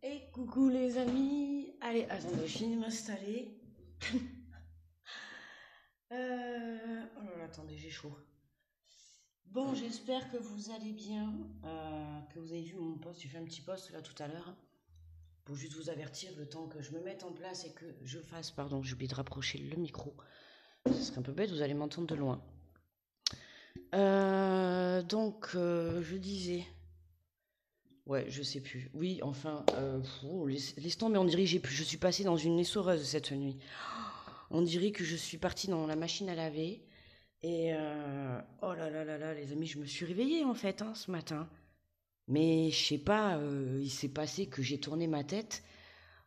Et coucou les amis. Allez, attendez, je finis de m'installer. Oh là là, attendez, j'ai chaud. Bon, j'espère que vous allez bien, que vous avez vu mon post. J'ai fait un petit post là tout à l'heure pour juste vous avertir le temps que je me mette en place et que je fasse. Pardon, j'ai oublié de rapprocher le micro. Ce serait un peu bête, vous allez m'entendre de loin. Je disais. Ouais, je sais plus. Oui, enfin, laisse tomber, on dirait que je suis passée dans une essoreuse cette nuit. On dirait que je suis partie dans la machine à laver. Oh là là là là, les amis, je me suis réveillée en fait ce matin. Mais je sais pas, il s'est passé que j'ai tourné ma tête,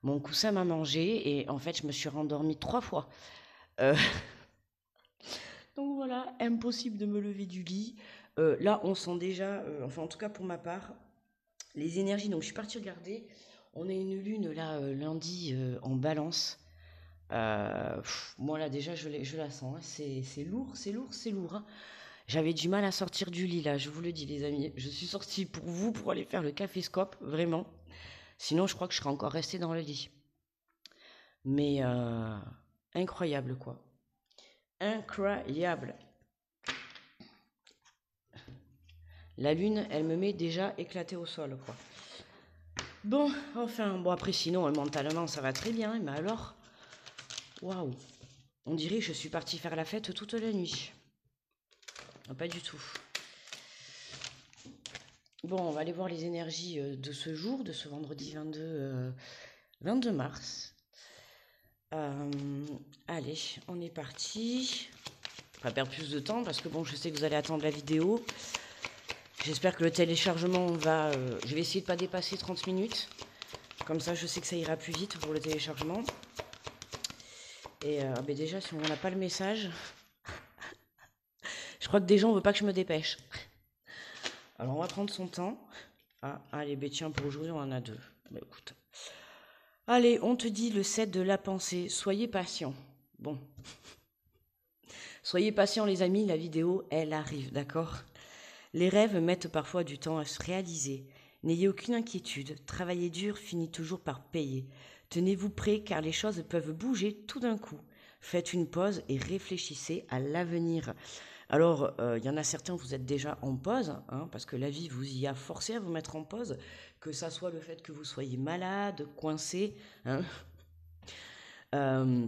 mon coussin m'a mangé et en fait je me suis rendormie 3 fois. Euh, donc voilà, impossible de me lever du lit. Là, on sent déjà, enfin en tout cas pour ma part, les énergies. Donc je suis partie regarder. On a une lune là lundi en balance. Moi là déjà je la sens, hein. C'est lourd, c'est lourd, c'est lourd, hein. J'avais du mal à sortir du lit là, je vous le dis les amis. Je suis sortie pour vous pour aller faire le café-scope, vraiment. Sinon je crois que je serais encore restée dans le lit. Mais incroyable quoi. Incroyable. La lune, elle me met déjà éclatée au sol quoi. Bon, enfin, bon après sinon mentalement ça va très bien, mais alors, waouh. On dirait que je suis partie faire la fête toute la nuit. Non, pas du tout. Bon, on va aller voir les énergies de ce jour, de ce vendredi 22 mars. Euh, Allez, on est parti. On va pas perdre plus de temps parce que bon, je sais que vous allez attendre la vidéo. J'espère que le téléchargement va... je vais essayer de ne pas dépasser 30 minutes. Comme ça, je sais que ça ira plus vite pour le téléchargement. Et déjà, si on n'a pas le message, je crois que déjà, on veut pas que je me dépêche. Alors, on va prendre son temps. Ah, allez, tiens, pour aujourd'hui, on en a deux. Bah, écoute. Allez, on te dit le 7 de la pensée. Soyez patient. Bon. Soyez patients, les amis, la vidéo, elle arrive, d'accord? Les rêves mettent parfois du temps à se réaliser. N'ayez aucune inquiétude. Travailler dur finit toujours par payer. Tenez-vous prêts car les choses peuvent bouger tout d'un coup. Faites une pause et réfléchissez à l'avenir. Alors, il y en a certains, vous êtes déjà en pause, hein, parce que la vie vous y a forcé à vous mettre en pause, que ça soit le fait que vous soyez malade, coincé, hein. Euh,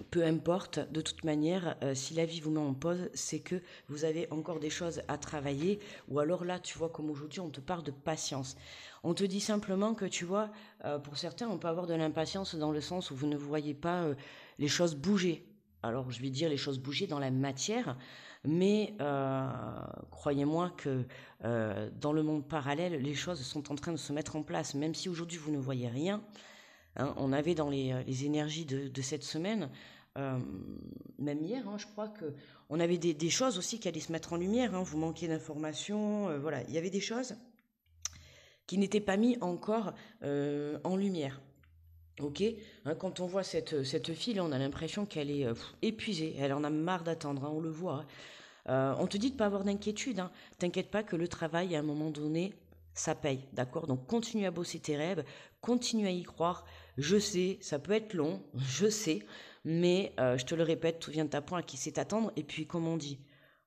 Peu importe, de toute manière, si la vie vous met en pause, c'est que vous avez encore des choses à travailler. Ou alors là, tu vois, comme aujourd'hui, on te parle de patience. On te dit simplement que, tu vois, pour certains, on peut avoir de l'impatience dans le sens où vous ne voyez pas les choses bouger. Alors, je vais dire les choses bouger dans la matière, mais croyez-moi que dans le monde parallèle, les choses sont en train de se mettre en place. Même si aujourd'hui, vous ne voyez rien, hein, on avait dans les énergies de cette semaine, euh, même hier, hein, je crois que on avait des choses aussi qui allaient se mettre en lumière, hein. Vous manquiez d'informations, voilà, il y avait des choses qui n'étaient pas mises encore en lumière. Ok, hein, quand on voit cette fille, là, on a l'impression qu'elle est épuisée, elle en a marre d'attendre, hein, on le voit, hein. On te dit de ne pas avoir d'inquiétude, hein. T'inquiète pas que le travail, à un moment donné, ça paye, d'accord? Donc continue à bosser tes rêves, continue à y croire. Je sais, ça peut être long, je sais, mais je te le répète, tout vient de t'apprendre à qui sait t'attendre. Et puis, comme on dit,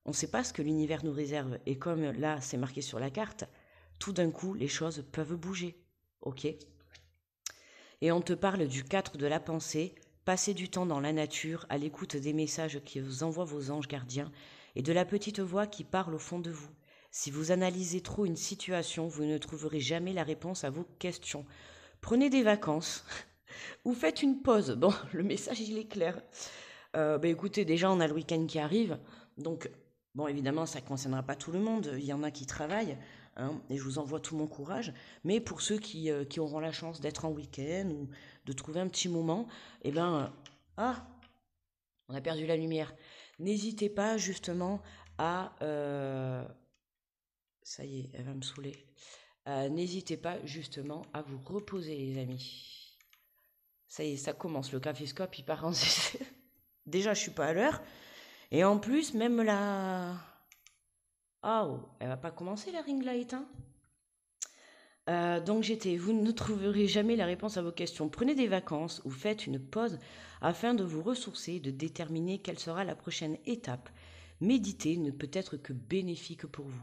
on ne sait pas ce que l'univers nous réserve. Et comme là, c'est marqué sur la carte, tout d'un coup, les choses peuvent bouger, ok? Et on te parle du 4 de la pensée, passer du temps dans la nature, à l'écoute des messages que vous envoient vos anges gardiens, et de la petite voix qui parle au fond de vous. Si vous analysez trop une situation, vous ne trouverez jamais la réponse à vos questions. Prenez des vacances ou faites une pause. Bon, le message, il est clair. Écoutez, déjà, on a le week-end qui arrive. Donc, bon, évidemment, ça ne concernera pas tout le monde. Il y en a qui travaillent, hein, et je vous envoie tout mon courage. Mais pour ceux qui auront la chance d'être en week-end ou de trouver un petit moment, eh ben, ah, on a perdu la lumière. N'hésitez pas, justement, à... ça y est, elle va me saouler. N'hésitez pas, justement, à vous reposer, les amis. Ça y est, ça commence. Le café-scope, il part en... Déjà, je suis pas à l'heure. Et en plus, même la... Oh, elle va pas commencer la ring light, hein. Donc j'étais, vous ne trouverez jamais la réponse à vos questions. Prenez des vacances ou faites une pause afin de vous ressourcer, de déterminer quelle sera la prochaine étape. Méditer ne peut être que bénéfique pour vous.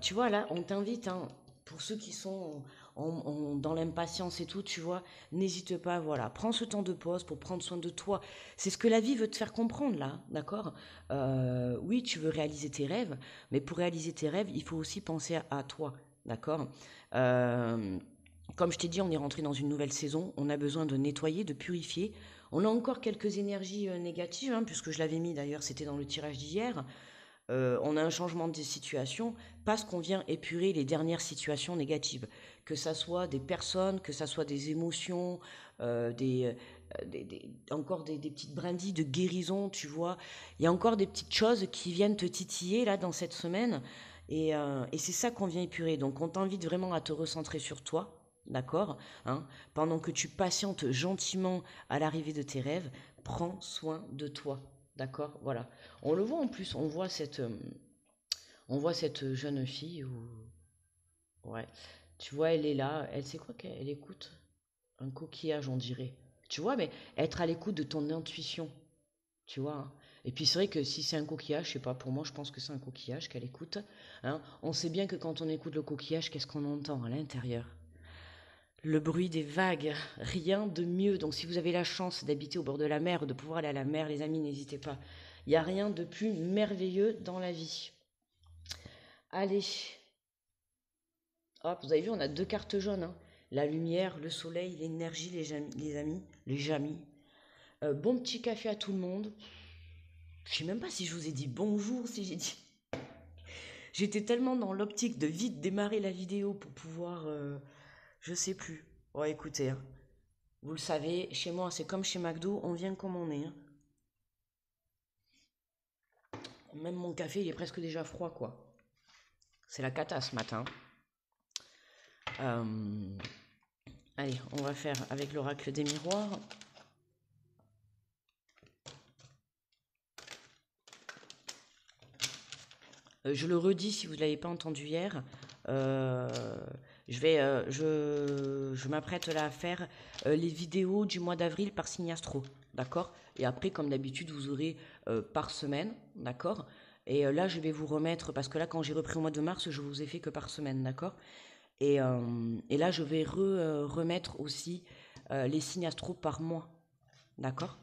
Tu vois, là, on t'invite, hein, pour ceux qui sont dans l'impatience et tout, tu vois, n'hésite pas, voilà, prends ce temps de pause pour prendre soin de toi. C'est ce que la vie veut te faire comprendre, là, d'accord. Oui, tu veux réaliser tes rêves, mais pour réaliser tes rêves, il faut aussi penser à toi, d'accord. Euh, Comme je t'ai dit, on est rentré dans une nouvelle saison, on a besoin de nettoyer, de purifier. On a encore quelques énergies négatives, hein, puisque je l'avais mis d'ailleurs, c'était dans le tirage d'hier. On a un changement de situation parce qu'on vient épurer les dernières situations négatives. Que ça soit des personnes, que ça soit des émotions, encore des petites brindilles de guérison, tu vois. Il y a encore des petites choses qui viennent te titiller là dans cette semaine. Et c'est ça qu'on vient épurer. Donc on t'invite vraiment à te recentrer sur toi. D'accord, hein. Pendant que tu patientes gentiment à l'arrivée de tes rêves, prends soin de toi. D'accord, voilà. On le voit en plus, on voit cette jeune fille où, ouais, tu vois, elle est là, elle sait quoi qu'elle écoute un coquillage, on dirait. Tu vois, mais être à l'écoute de ton intuition, tu vois, hein. Et puis c'est vrai que si c'est un coquillage, je sais pas, pour moi, je pense que c'est un coquillage qu'elle écoute, hein. On sait bien que quand on écoute le coquillage, qu'est-ce qu'on entend à l'intérieur? Le bruit des vagues, rien de mieux. Donc si vous avez la chance d'habiter au bord de la mer, de pouvoir aller à la mer, les amis, n'hésitez pas. Il n'y a rien de plus merveilleux dans la vie. Allez, hop, vous avez vu, on a deux cartes jaunes, hein. La lumière, le soleil, l'énergie, les amis, les jamis. Bon petit café à tout le monde. Je sais même pas si je vous ai dit bonjour, si j'ai dit. J'étais tellement dans l'optique de vite démarrer la vidéo pour pouvoir, je sais plus. Bon, écoutez, hein, vous le savez, chez moi c'est comme chez McDo, on vient comme on est, hein. Même mon café, il est presque déjà froid, quoi. C'est la cata ce matin. Euh, Allez, on va faire avec l'oracle des miroirs. Je le redis si vous ne l'avez pas entendu hier. euh, je m'apprête là à faire les vidéos du mois d'avril par signe astro, d'accord. Et après, comme d'habitude, vous aurez par semaine, d'accord. Et là, je vais vous remettre, parce que là, quand j'ai repris au mois de mars, je vous ai fait que par semaine, d'accord. Et là, je vais remettre aussi les signes astro par mois, d'accord.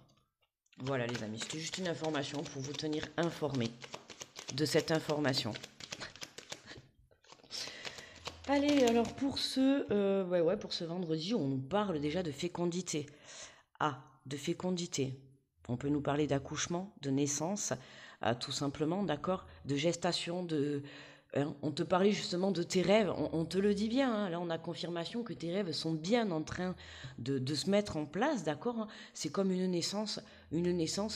Voilà les amis, c'était juste une information pour vous tenir informé de cette information. Allez, alors pour ce vendredi, on nous parle déjà de fécondité. Ah, de fécondité. On peut nous parler d'accouchement, de naissance, tout simplement, d'accord, de gestation, hein, on te parlait justement de tes rêves, on te le dit bien, hein, là on a confirmation que tes rêves sont bien en train de se mettre en place, d'accord, hein. C'est comme une naissance,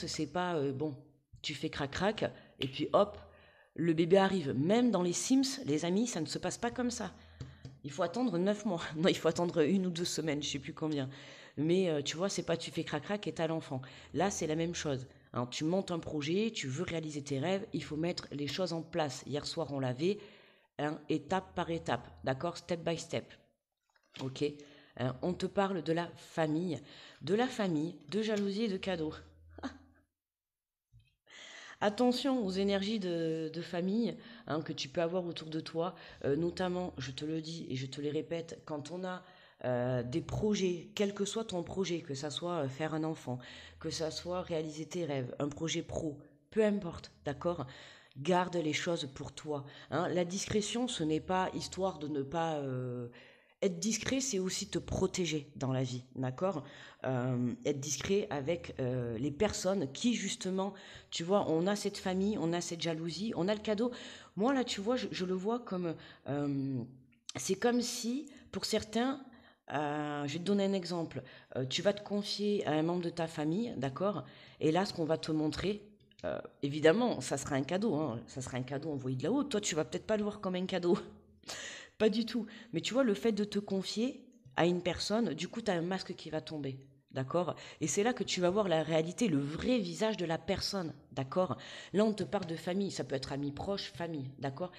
c'est pas, bon, tu fais crac-crac, et puis hop, le bébé arrive. Même dans les Sims, les amis, ça ne se passe pas comme ça. Il faut attendre 9 mois. Non, il faut attendre 1 ou 2 semaines, je sais plus combien. Mais tu vois, c'est pas tu fais crac-crac et t'as l'enfant. Là, c'est la même chose. Alors, tu montes un projet, tu veux réaliser tes rêves, il faut mettre les choses en place. Hier soir, on l'avait, hein, étape par étape, d'accord, step by step. Ok. On te parle de la famille, de jalousie et de cadeaux. Attention aux énergies de famille, hein, que tu peux avoir autour de toi, notamment, je te le dis et je te les répète, quand on a des projets, quel que soit ton projet, que ça soit faire un enfant, que ça soit réaliser tes rêves, un projet pro, peu importe, d'accord. Garde les choses pour toi, hein. La discrétion, ce n'est pas histoire de ne pas être discret, c'est aussi te protéger dans la vie, d'accord. Être discret avec les personnes qui, justement, tu vois, on a cette famille, on a cette jalousie, on a le cadeau. Moi, là, tu vois, je le vois comme... c'est comme si, pour certains, je vais te donner un exemple. Tu vas te confier à un membre de ta famille, d'accord. Et là, ce qu'on va te montrer, évidemment, ça sera un cadeau, hein, ça sera un cadeau envoyé de là-haut. Toi, tu vas peut-être pas le voir comme un cadeau. Pas du tout. Mais tu vois, le fait de te confier à une personne, du coup, tu as un masque qui va tomber. D'accord. Et c'est là que tu vas voir la réalité, le vrai visage de la personne. D'accord. Là, on te parle de famille. Ça peut être amis proches, famille. D'accord.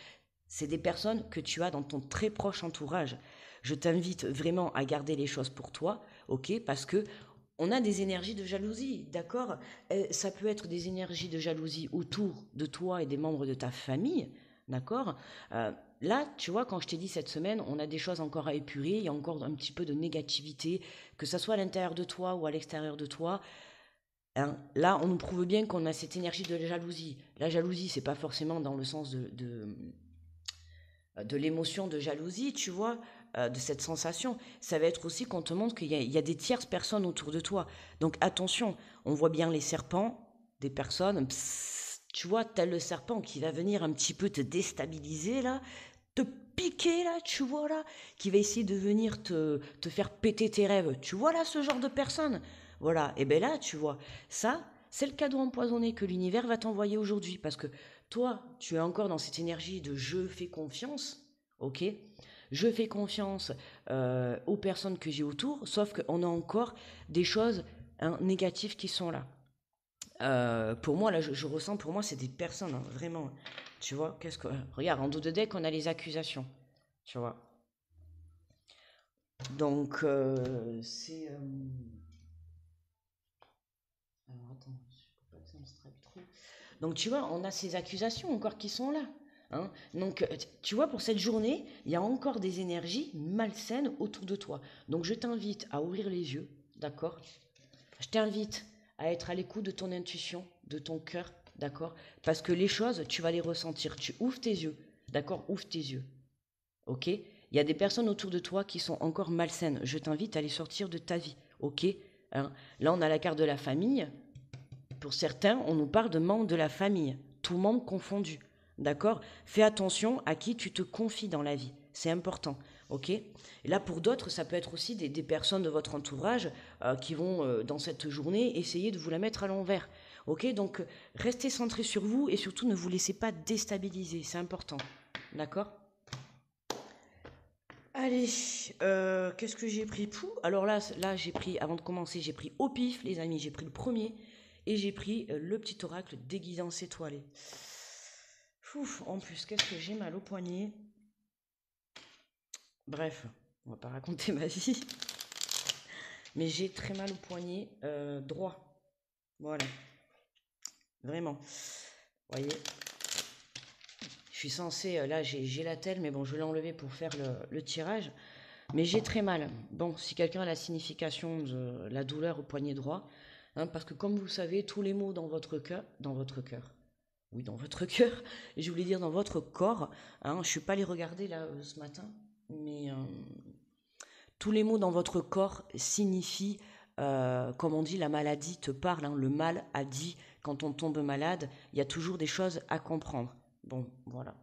C'est des personnes que tu as dans ton très proche entourage. Je t'invite vraiment à garder les choses pour toi, ok? Parce que on a des énergies de jalousie, d'accord? Ça peut être des énergies de jalousie autour de toi et des membres de ta famille, d'accord? Euh, Là, tu vois, quand je t'ai dit cette semaine, on a des choses encore à épurer, il y a encore un petit peu de négativité, que ce soit à l'intérieur de toi ou à l'extérieur de toi. Hein. Là, on nous prouve bien qu'on a cette énergie de jalousie. La jalousie, c'est pas forcément dans le sens de l'émotion de jalousie, tu vois, de cette sensation. Ça va être aussi qu'on te montre qu'il y a des tierces personnes autour de toi. Donc attention, on voit bien les serpents, des personnes, tu vois, tel le serpent qui va venir un petit peu te déstabiliser là, te piquer là, tu vois là, qui va essayer de venir te faire péter tes rêves. Tu vois là ce genre de personne. Voilà, et bien là, tu vois, ça, c'est le cadeau empoisonné que l'univers va t'envoyer aujourd'hui. Parce que toi, tu es encore dans cette énergie de je fais confiance, ok? Je fais confiance aux personnes que j'ai autour, sauf qu'on a encore des choses hein, négatives qui sont là. Pour moi, là, je ressens, pour moi, c'est des personnes, hein, vraiment. Tu vois, qu'est-ce que. Regarde, en dos de deck, on a les accusations. Tu vois. Donc, c'est. Alors, attends, je peux pas que ça me strike trop. Donc, tu vois, on a ces accusations encore qui sont là. Hein. Donc, tu vois, pour cette journée, il y a encore des énergies malsaines autour de toi. Donc, je t'invite à ouvrir les yeux, d'accord? Je t'invite à être à l'écoute de ton intuition, de ton cœur, d'accord? Parce que les choses, tu vas les ressentir. Tu ouvres tes yeux, d'accord? Ouvre tes yeux, ok? Il y a des personnes autour de toi qui sont encore malsaines. Je t'invite à les sortir de ta vie, ok? Hein. Là, on a la carte de la famille. Pour certains, on nous parle de membres de la famille, tout membre confondu, d'accord? Fais attention à qui tu te confies dans la vie, c'est important, ok? Et là, pour d'autres, ça peut être aussi des personnes de votre entourage qui vont, dans cette journée, essayer de vous la mettre à l'envers, ok? Donc, restez centré sur vous et surtout ne vous laissez pas déstabiliser, c'est important, d'accord? Allez, qu'est-ce que j'ai pris? Pouh, alors là j'ai pris, avant de commencer, j'ai pris au pif, les amis, j'ai pris le premier, et j'ai pris le petit oracle déguisance étoilée. Ouf, en plus, qu'est-ce que j'ai mal au poignet. Bref, on va pas raconter ma vie, mais j'ai très mal au poignet droit. Voilà, vraiment. Vous voyez, je suis censée, là j'ai la telle, mais bon, je l'ai enlevée pour faire le tirage. Mais j'ai très mal. Bon, si quelqu'un a la signification de la douleur au poignet droit, hein, parce que comme vous le savez, tous les mots dans votre cœur, oui, dans votre cœur, je voulais dire dans votre corps, hein, je ne suis pas allée regarder là ce matin, mais tous les mots dans votre corps signifient, comme on dit, la maladie te parle, hein, le mal a dit, quand on tombe malade, il y a toujours des choses à comprendre. Bon, voilà.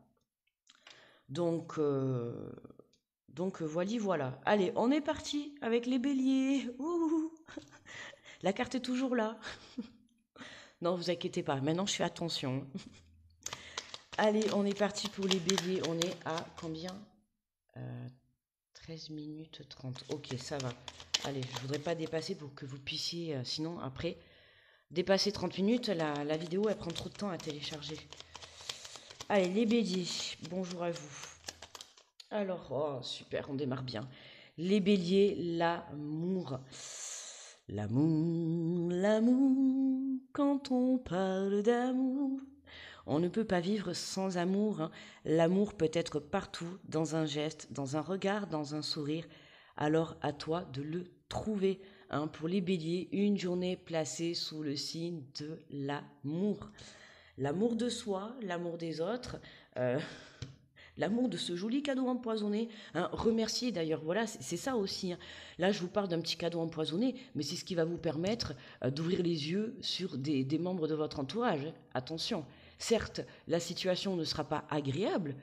Donc, voilà. Allez, on est parti avec les béliers. Ouh, la carte est toujours là. Non, vous inquiétez pas. Maintenant, je fais attention. Allez, on est parti pour les béliers. On est à combien 13 minutes 30. Ok, ça va. Allez, je voudrais pas dépasser pour que vous puissiez... sinon, après, dépasser 30 minutes, la vidéo, elle prend trop de temps à télécharger. Allez, les béliers, bonjour à vous. Alors, oh, super, on démarre bien. Les béliers, l'amour. L'amour, quand on parle d'amour. On ne peut pas vivre sans amour. Hein. L'amour peut être partout, dans un geste, dans un regard, dans un sourire. Alors à toi de le trouver. Hein. Pour les béliers, une journée placée sous le signe de l'amour. L'amour de soi, l'amour des autres. L'amour de ce joli cadeau empoisonné. Hein, remercier d'ailleurs, voilà, c'est ça aussi. Hein. Là, je vous parle d'un petit cadeau empoisonné, mais c'est ce qui va vous permettre d'ouvrir les yeux sur des membres de votre entourage. Hein. Attention, certes, la situation ne sera pas agréable.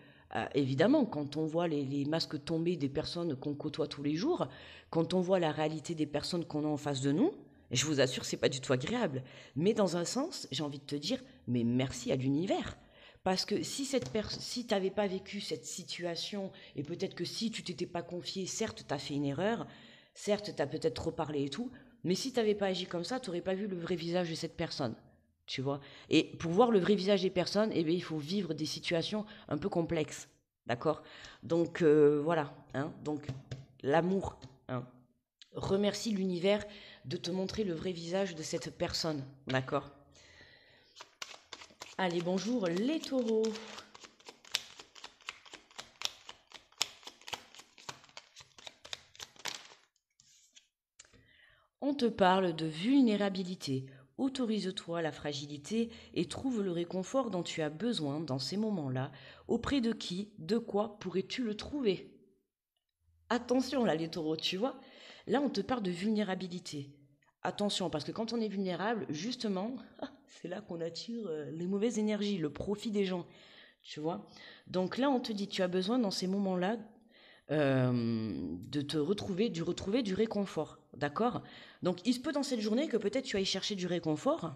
Évidemment, quand on voit les masques tomber des personnes qu'on côtoie tous les jours, quand on voit la réalité des personnes qu'on a en face de nous, je vous assure, c'est pas du tout agréable. Mais dans un sens, j'ai envie de te dire, mais merci à l'univers. Parce que si tu n'avais pas vécu cette situation, et peut-être que si tu t'étais pas confié, certes, tu as fait une erreur, certes, tu as peut-être trop parlé et tout, mais si tu n'avais pas agi comme ça, tu n'aurais pas vu le vrai visage de cette personne. Tu vois. Et pour voir le vrai visage des personnes, eh bien, il faut vivre des situations un peu complexes. d'accord? Donc, voilà, hein, donc, l'amour, hein. Remercie l'univers de te montrer le vrai visage de cette personne, d'accord? Allez, bonjour les taureaux. On te parle de vulnérabilité. Autorise-toi la fragilité et trouve le réconfort dont tu as besoin dans ces moments-là. Auprès de qui, de quoi pourrais-tu le trouver? Attention là les taureaux, tu vois. Là on te parle de vulnérabilité. Attention, parce que quand on est vulnérable, justement, c'est là qu'on attire les mauvaises énergies, le profit des gens, tu vois. Donc là on te dit, tu as besoin dans ces moments-là de te retrouver du réconfort, d'accord? Donc il se peut dans cette journée que peut-être tu ailles chercher du réconfort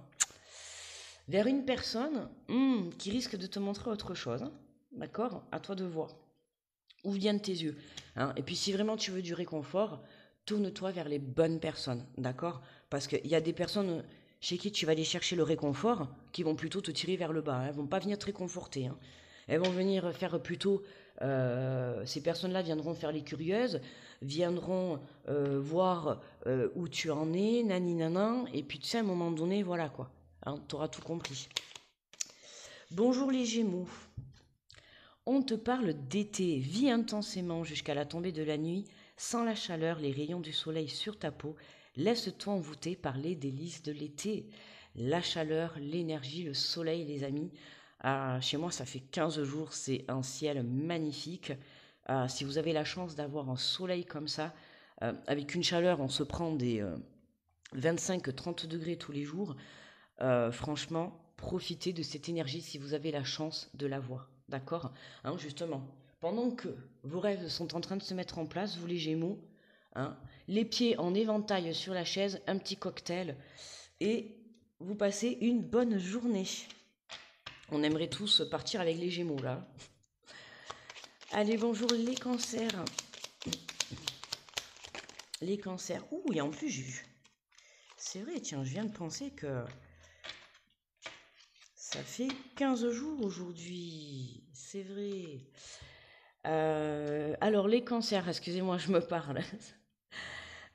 vers une personne qui risque de te montrer autre chose, hein, d'accord? À toi de voir. Où viennent tes yeux, hein? Et puis si vraiment tu veux du réconfort, tourne-toi vers les bonnes personnes, d'accord? Parce qu'il y a des personnes chez qui tu vas aller chercher le réconfort qui vont plutôt te tirer vers le bas, hein. Elles vont pas venir te réconforter, hein. Elles vont venir faire plutôt... ces personnes-là viendront faire les curieuses, viendront voir où tu en es, nani nanan, et puis tu sais, à un moment donné, voilà quoi. Hein, tu auras tout compris. Bonjour les Gémeaux. On te parle d'été, vis intensément jusqu'à la tombée de la nuit, sans la chaleur, les rayons du soleil sur ta peau, laisse-toi envoûter par les délices de l'été. La chaleur, l'énergie, le soleil, les amis. Chez moi, ça fait 15 jours, c'est un ciel magnifique. Si vous avez la chance d'avoir un soleil comme ça, avec une chaleur, on se prend des 25-30 degrés tous les jours. Franchement, profitez de cette énergie si vous avez la chance de l'avoir. D'accord, hein, justement, pendant que vos rêves sont en train de se mettre en place, vous les Gémeaux, hein, les pieds en éventail sur la chaise, un petit cocktail, et vous passez une bonne journée. On aimerait tous partir avec les Gémeaux, là. Allez, bonjour les cancers. Les cancers. Ouh, et en plus, c'est vrai, tiens, je viens de penser que ça fait 15 jours aujourd'hui. C'est vrai. Alors, les cancers, excusez-moi, je me parle.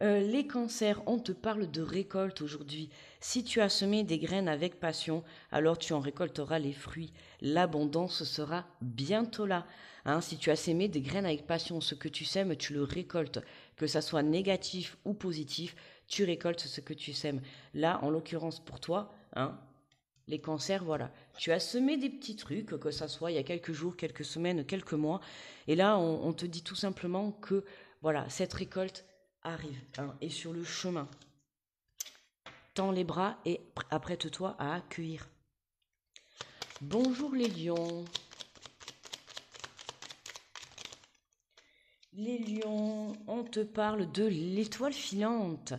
Les cancers, on te parle de récolte aujourd'hui. Si tu as semé des graines avec passion, alors tu en récolteras les fruits. L'abondance sera bientôt là. Hein, si tu as semé des graines avec passion, ce que tu sèmes, tu le récoltes. Que ça soit négatif ou positif, tu récoltes ce que tu sèmes. Là, en l'occurrence pour toi, hein, les cancers, voilà. Tu as semé des petits trucs, que ça soit il y a quelques jours, quelques semaines, quelques mois. Et là, on te dit tout simplement que, voilà, cette récolte arrive, hein, est sur le chemin. Tends les bras et apprête-toi à accueillir. Bonjour les lions. Les lions, on te parle de l'étoile filante.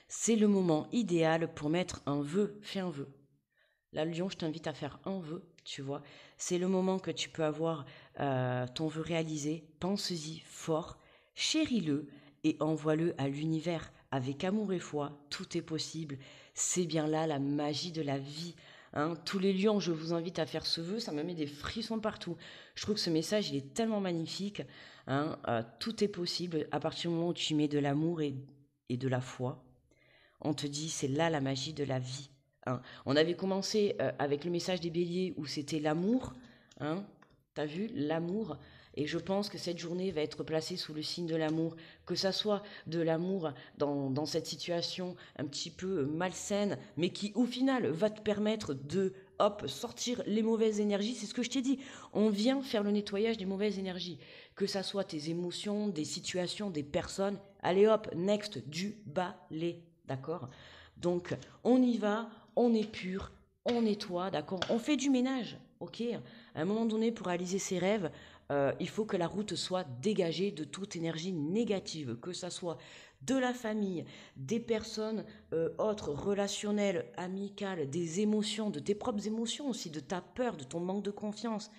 C'est le moment idéal pour mettre un vœu. Fais un vœu. Là, lion, je t'invite à faire un vœu, tu vois. C'est le moment que tu peux avoir ton vœu réalisé. Pense-y fort, chéris-le et envoie-le à l'univers. Avec amour et foi, tout est possible. C'est bien là la magie de la vie. Hein. Tous les lions, je vous invite à faire ce vœu, ça me met des frissons partout. Je trouve que ce message, il est tellement magnifique. Hein. Tout est possible à partir du moment où tu mets de l'amour et de la foi. On te dit, c'est là la magie de la vie. Hein. On avait commencé avec le message des béliers où c'était l'amour. Hein. T'as vu, l'amour. Et je pense que cette journée va être placée sous le signe de l'amour. Que ça soit de l'amour dans cette situation un petit peu malsaine, mais qui au final va te permettre de, hop, sortir les mauvaises énergies. C'est ce que je t'ai dit. On vient faire le nettoyage des mauvaises énergies. Que ça soit tes émotions, des situations, des personnes. Allez hop, next, du balai. D'accord? Donc, on y va, on est pur, on nettoie, d'accord? On fait du ménage, ok? À un moment donné, pour réaliser ses rêves, il faut que la route soit dégagée de toute énergie négative, que ça soit de la famille, des personnes autres, relationnelles, amicales, des émotions, de tes propres émotions aussi, de ta peur, de ton manque de confiance.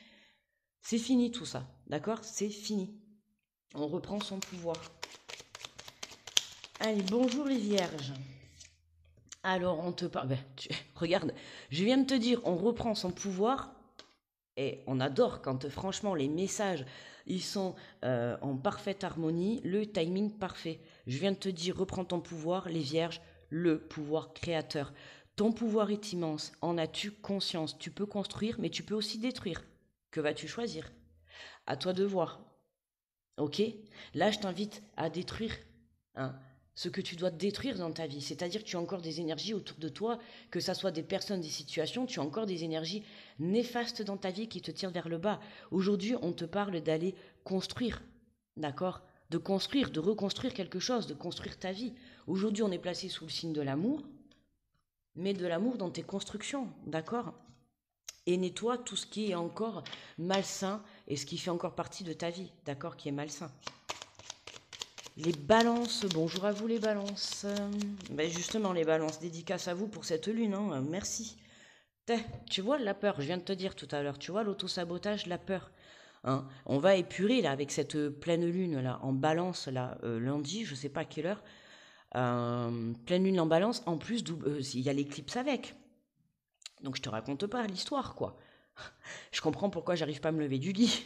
C'est fini tout ça, d'accord? C'est fini. On reprend son pouvoir. Allez, bonjour les vierges. Alors, on te parle... regarde, je viens de te dire, on reprend son pouvoir. Et on adore quand franchement les messages, ils sont en parfaite harmonie, le timing parfait. Je viens de te dire, reprends ton pouvoir, les vierges, le pouvoir créateur. Ton pouvoir est immense, en as-tu conscience? Tu peux construire, mais tu peux aussi détruire. Que vas-tu choisir? À toi de voir. Ok? Là, je t'invite à détruire, hein, ce que tu dois détruire dans ta vie. C'est-à-dire que tu as encore des énergies autour de toi, que ça soit des personnes, des situations, tu as encore des énergies néfastes dans ta vie qui te tirent vers le bas. Aujourd'hui, on te parle d'aller construire, d'accord? De construire, de reconstruire quelque chose, de construire ta vie. Aujourd'hui, on est placé sous le signe de l'amour, mais de l'amour dans tes constructions, d'accord? Et nettoie tout ce qui est encore malsain et ce qui fait encore partie de ta vie, d'accord, qui est malsain. Les balances, bonjour à vous les balances. Ben justement les balances, dédicace à vous pour cette lune, hein, merci. Tu vois la peur, je viens de te dire tout à l'heure, tu vois l'autosabotage, la peur. Hein, on va épurer là avec cette pleine lune là en balance là lundi, je sais pas à quelle heure. Pleine lune en balance, en plus il y a l'éclipse avec. Donc je te raconte pas l'histoire quoi. Je comprends pourquoi j'arrive pas à me lever du lit.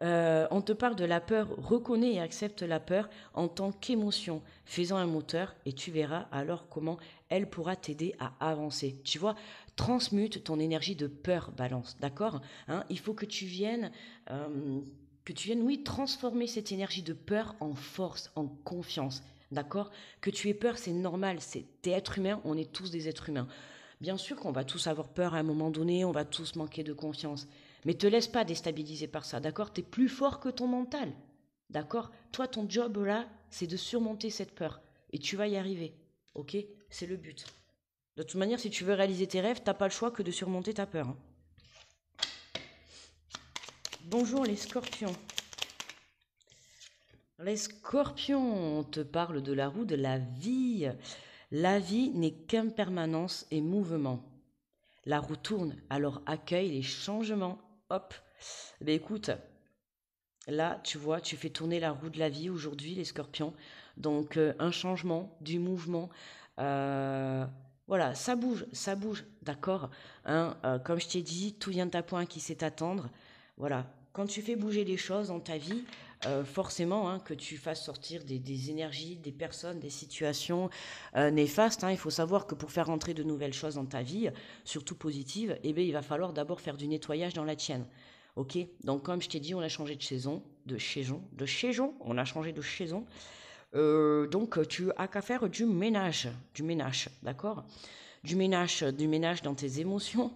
On te parle de la peur, reconnais et accepte la peur en tant qu'émotion, fais-en un moteur et tu verras alors comment elle pourra t'aider à avancer. Tu vois, transmute ton énergie de peur, balance, d'accord, hein. Il faut que tu viennes, oui, transformer cette énergie de peur en force, en confiance, d'accord. Que tu aies peur, c'est normal, t'es être humain, on est tous des êtres humains. Bien sûr qu'on va tous avoir peur à un moment donné, on va tous manquer de confiance. Mais te laisse pas déstabiliser par ça, d'accord? T'es plus fort que ton mental, d'accord? Toi, ton job là, c'est de surmonter cette peur. Et tu vas y arriver, ok? C'est le but. De toute manière, si tu veux réaliser tes rêves, t'as pas le choix que de surmonter ta peur, hein. Bonjour les scorpions. Les scorpions, on te parle de la roue de la vie. La vie n'est qu'impermanence et mouvement. La roue tourne, alors accueille les changements. Hop. Ben écoute, là, tu vois, tu fais tourner la roue de la vie aujourd'hui, les scorpions. Donc, un changement, du mouvement. euh, voilà, ça bouge, d'accord, hein, comme je t'ai dit, tout vient à point qui sait attendre. Voilà, quand tu fais bouger les choses dans ta vie, forcément, hein, que tu fasses sortir des énergies, des personnes, des situations néfastes, hein, il faut savoir que pour faire rentrer de nouvelles choses dans ta vie, surtout positives, eh bien, il va falloir d'abord faire du nettoyage dans la tienne. Ok, donc comme je t'ai dit, on a changé de saison, on a changé de saison. Donc tu as qu'à faire du ménage, d'accord? Du ménage dans tes émotions,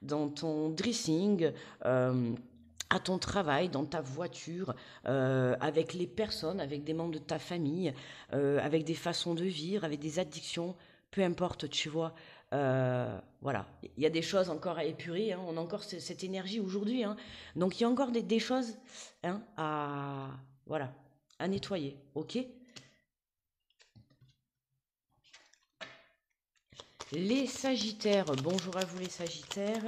dans ton dressing, à ton travail, dans ta voiture, avec les personnes, avec des membres de ta famille, avec des façons de vivre, avec des addictions, peu importe, tu vois. Voilà, il y a des choses encore à épurer, hein, on a encore cette énergie aujourd'hui, hein. Donc il y a encore des choses, hein, voilà, à nettoyer, ok? Les Sagittaires, bonjour à vous les Sagittaires.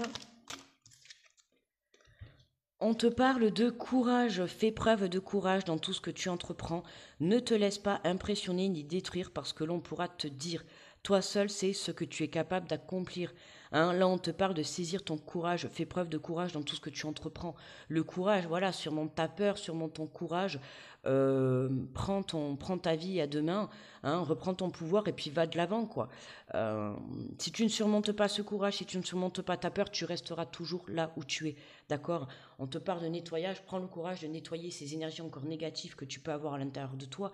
On te parle de courage, fais preuve de courage dans tout ce que tu entreprends. Ne te laisse pas impressionner ni détruire parce que l'on pourra te dire. Toi seul sais ce que tu es capable d'accomplir. Hein, là, on te parle de saisir ton courage. Fais preuve de courage dans tout ce que tu entreprends. Le courage, voilà, surmonte ta peur, surmonte ton courage. Prends ta vie à deux mains, hein, reprends ton pouvoir et puis va de l'avant, quoi. Si tu ne surmontes pas ce courage, si tu ne surmontes pas ta peur, tu resteras toujours là où tu es, d'accord? On te parle de nettoyage, prends le courage de nettoyer ces énergies encore négatives que tu peux avoir à l'intérieur de toi,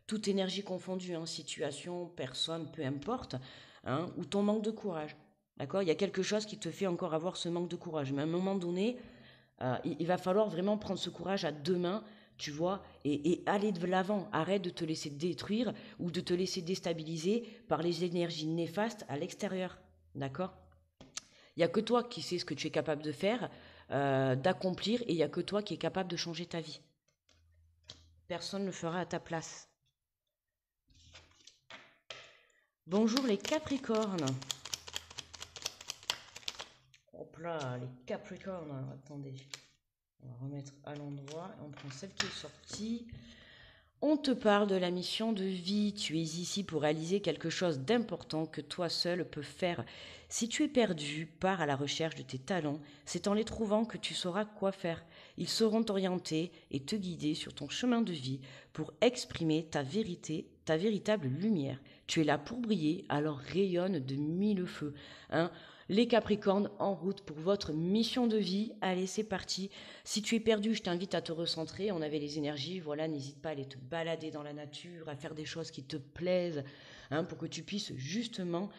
toute énergie confondue, hein, situation, personne, peu importe, hein, ou ton manque de courage, d'accord? Il y a quelque chose qui te fait encore avoir ce manque de courage, mais à un moment donné, il va falloir vraiment prendre ce courage à deux mains, tu vois, et aller de l'avant. Arrête de te laisser détruire ou de te laisser déstabiliser par les énergies néfastes à l'extérieur, d'accord? Il n'y a que toi qui sais ce que tu es capable de faire, d'accomplir, et il n'y a que toi qui es capable de changer ta vie. Personne ne le fera à ta place. Bonjour les Capricornes. Hop là, les Capricornes. Attendez. On va remettre à l'endroit. On prend celle qui est sortie. On te parle de la mission de vie. Tu es ici pour réaliser quelque chose d'important que toi seul peux faire. Si tu es perdu, pars à la recherche de tes talents. C'est en les trouvant que tu sauras quoi faire. Ils sauront t'orienter et te guider sur ton chemin de vie pour exprimer ta vérité, ta véritable lumière. Tu es là pour briller, alors rayonne de mille feux. Hein. Les Capricornes en route pour votre mission de vie. Allez, c'est parti. Si tu es perdu, je t'invite à te recentrer. On avait les énergies. Voilà, n'hésite pas à aller te balader dans la nature, à faire des choses qui te plaisent, hein, pour que euh, tu puisses justement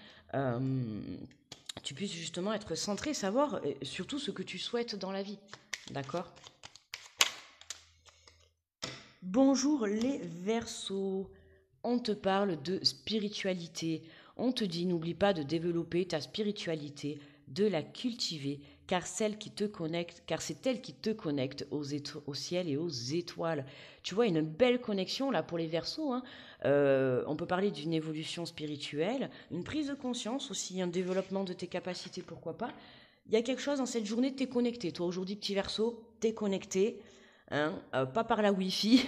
être centré, savoir surtout ce que tu souhaites dans la vie. D'accord? Bonjour les Verseaux. On te parle de spiritualité. On te dit n'oublie pas de développer ta spiritualité, de la cultiver, car c'est elle qui te connecte au ciel et aux étoiles. Tu vois, une belle connexion là pour les Verseaux. Hein. On peut parler d'une évolution spirituelle, une prise de conscience aussi, un développement de tes capacités, pourquoi pas. Il y a quelque chose dans cette journée, t'es connecté. Toi aujourd'hui, petit Verseau, t'es connecté. Hein, pas par la Wi-Fi,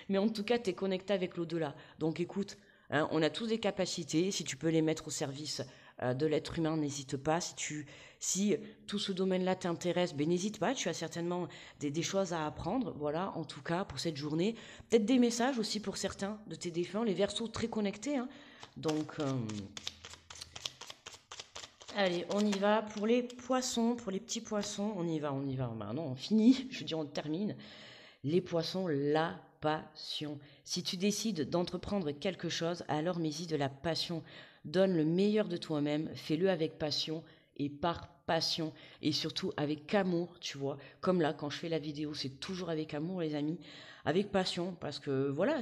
mais en tout cas, tu es connecté avec l'au-delà. Donc écoute, hein, on a tous des capacités, si tu peux les mettre au service de l'être humain, n'hésite pas. Si tout ce domaine-là t'intéresse, ben n'hésite pas, tu as certainement des choses à apprendre, voilà, en tout cas, pour cette journée. Peut-être des messages aussi pour certains de tes défunts, les Verseaux très connectés. Hein. Donc, allez, on y va pour les poissons, pour les petits poissons, on y va. Maintenant, on finit, je veux dire, on termine. Les poissons, la passion. Si tu décides d'entreprendre quelque chose, alors mets-y de la passion. Donne le meilleur de toi-même, fais-le avec passion et par passion. Et surtout avec amour, tu vois. Comme là, quand je fais la vidéo, c'est toujours avec amour, les amis. Avec passion, parce que voilà,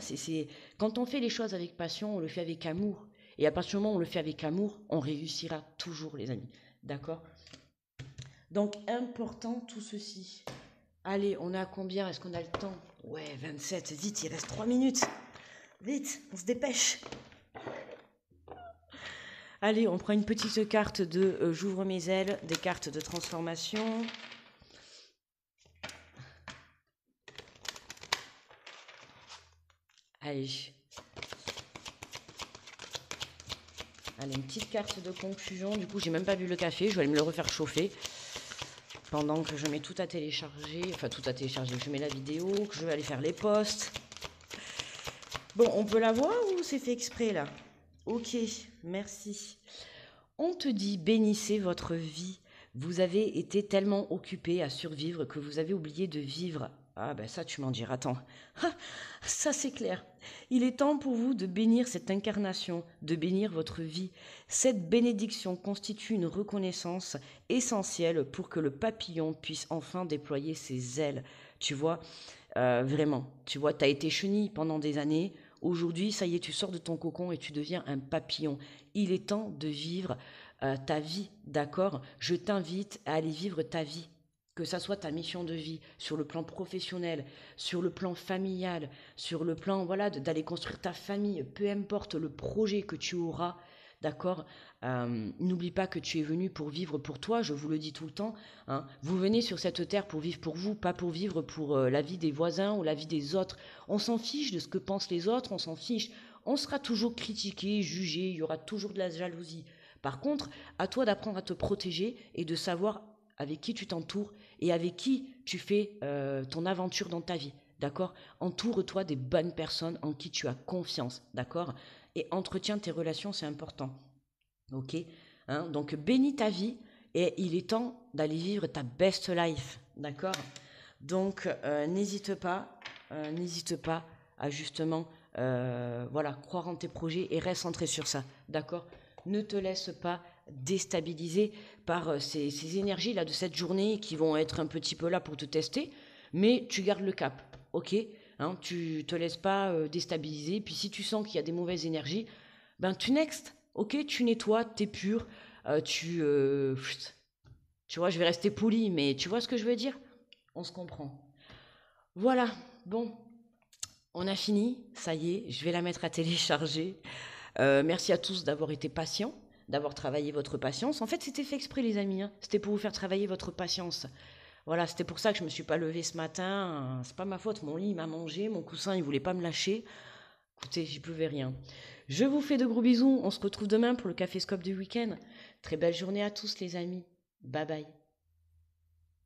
quand on fait les choses avec passion, on le fait avec amour. Et à partir du moment où on le fait avec amour, on réussira toujours, les amis. D'accord? Donc, important tout ceci. Allez, on est à combien? Est-ce qu'on a le temps? Ouais, 27, vite, il reste 3 minutes. Vite, on se dépêche. Allez, on prend une petite carte de j'ouvre mes ailes, des cartes de transformation. Allez. Allez, une petite carte de conclusion. Du coup, j'ai même pas bu le café, je vais aller me le refaire chauffer. Pendant que je mets tout à télécharger, enfin tout à télécharger, je mets la vidéo, que je vais aller faire les posts. Bon, on peut la voir ou c'est fait exprès là? Ok, merci. On te dit bénissez votre vie. Vous avez été tellement occupé à survivre que vous avez oublié de vivre. Ah ben ça tu m'en diras tant. Ah, ça c'est clair. Il est temps pour vous de bénir cette incarnation, de bénir votre vie. Cette bénédiction constitue une reconnaissance essentielle pour que le papillon puisse enfin déployer ses ailes. Tu vois, vraiment, tu vois, tu as été chenille pendant des années. Aujourd'hui, ça y est, tu sors de ton cocon et tu deviens un papillon. Il est temps de vivre ta vie, d'accord? Je t'invite à aller vivre ta vie, que ça soit ta mission de vie, sur le plan professionnel, sur le plan familial, sur le plan, voilà, d'aller construire ta famille, peu importe le projet que tu auras, d'accord? N'oublie pas que tu es venu pour vivre pour toi, je vous le dis tout le temps, hein. Vous venez sur cette terre pour vivre pour vous, pas pour vivre pour la vie des voisins ou la vie des autres. On s'en fiche de ce que pensent les autres, on s'en fiche. On sera toujours critiqué, jugé, il y aura toujours de la jalousie. Par contre, à toi d'apprendre à te protéger et de savoir avec qui tu t'entoures et avec qui tu fais ton aventure dans ta vie. D'accord? Entoure-toi des bonnes personnes en qui tu as confiance. D'accord? Et entretiens tes relations, c'est important. Ok? Hein? Donc, bénis ta vie et il est temps d'aller vivre ta best life. D'accord? Donc, n'hésite pas à justement voilà, croire en tes projets et reste centré sur ça. D'accord? Ne te laisse pas déstabiliser par ces énergies-là de cette journée qui vont être un petit peu là pour te tester, mais tu gardes le cap, ok? Hein, tu te laisses pas déstabiliser, puis si tu sens qu'il y a des mauvaises énergies, ben tu next, ok? Tu nettoies, t'es pur, tu vois, je vais rester poli, mais tu vois ce que je veux dire? On se comprend. Voilà, bon, on a fini, ça y est, je vais la mettre à télécharger. Merci à tous d'avoir été patients, d'avoir travaillé votre patience. En fait, c'était fait exprès, les amis. Hein. C'était pour vous faire travailler votre patience. Voilà, c'était pour ça que je me suis pas levée ce matin. C'est pas ma faute, mon lit il m'a mangé, mon coussin il voulait pas me lâcher. Écoutez, j'y pouvais rien. Je vous fais de gros bisous. On se retrouve demain pour le café scope du week-end. Très belle journée à tous les amis. Bye bye.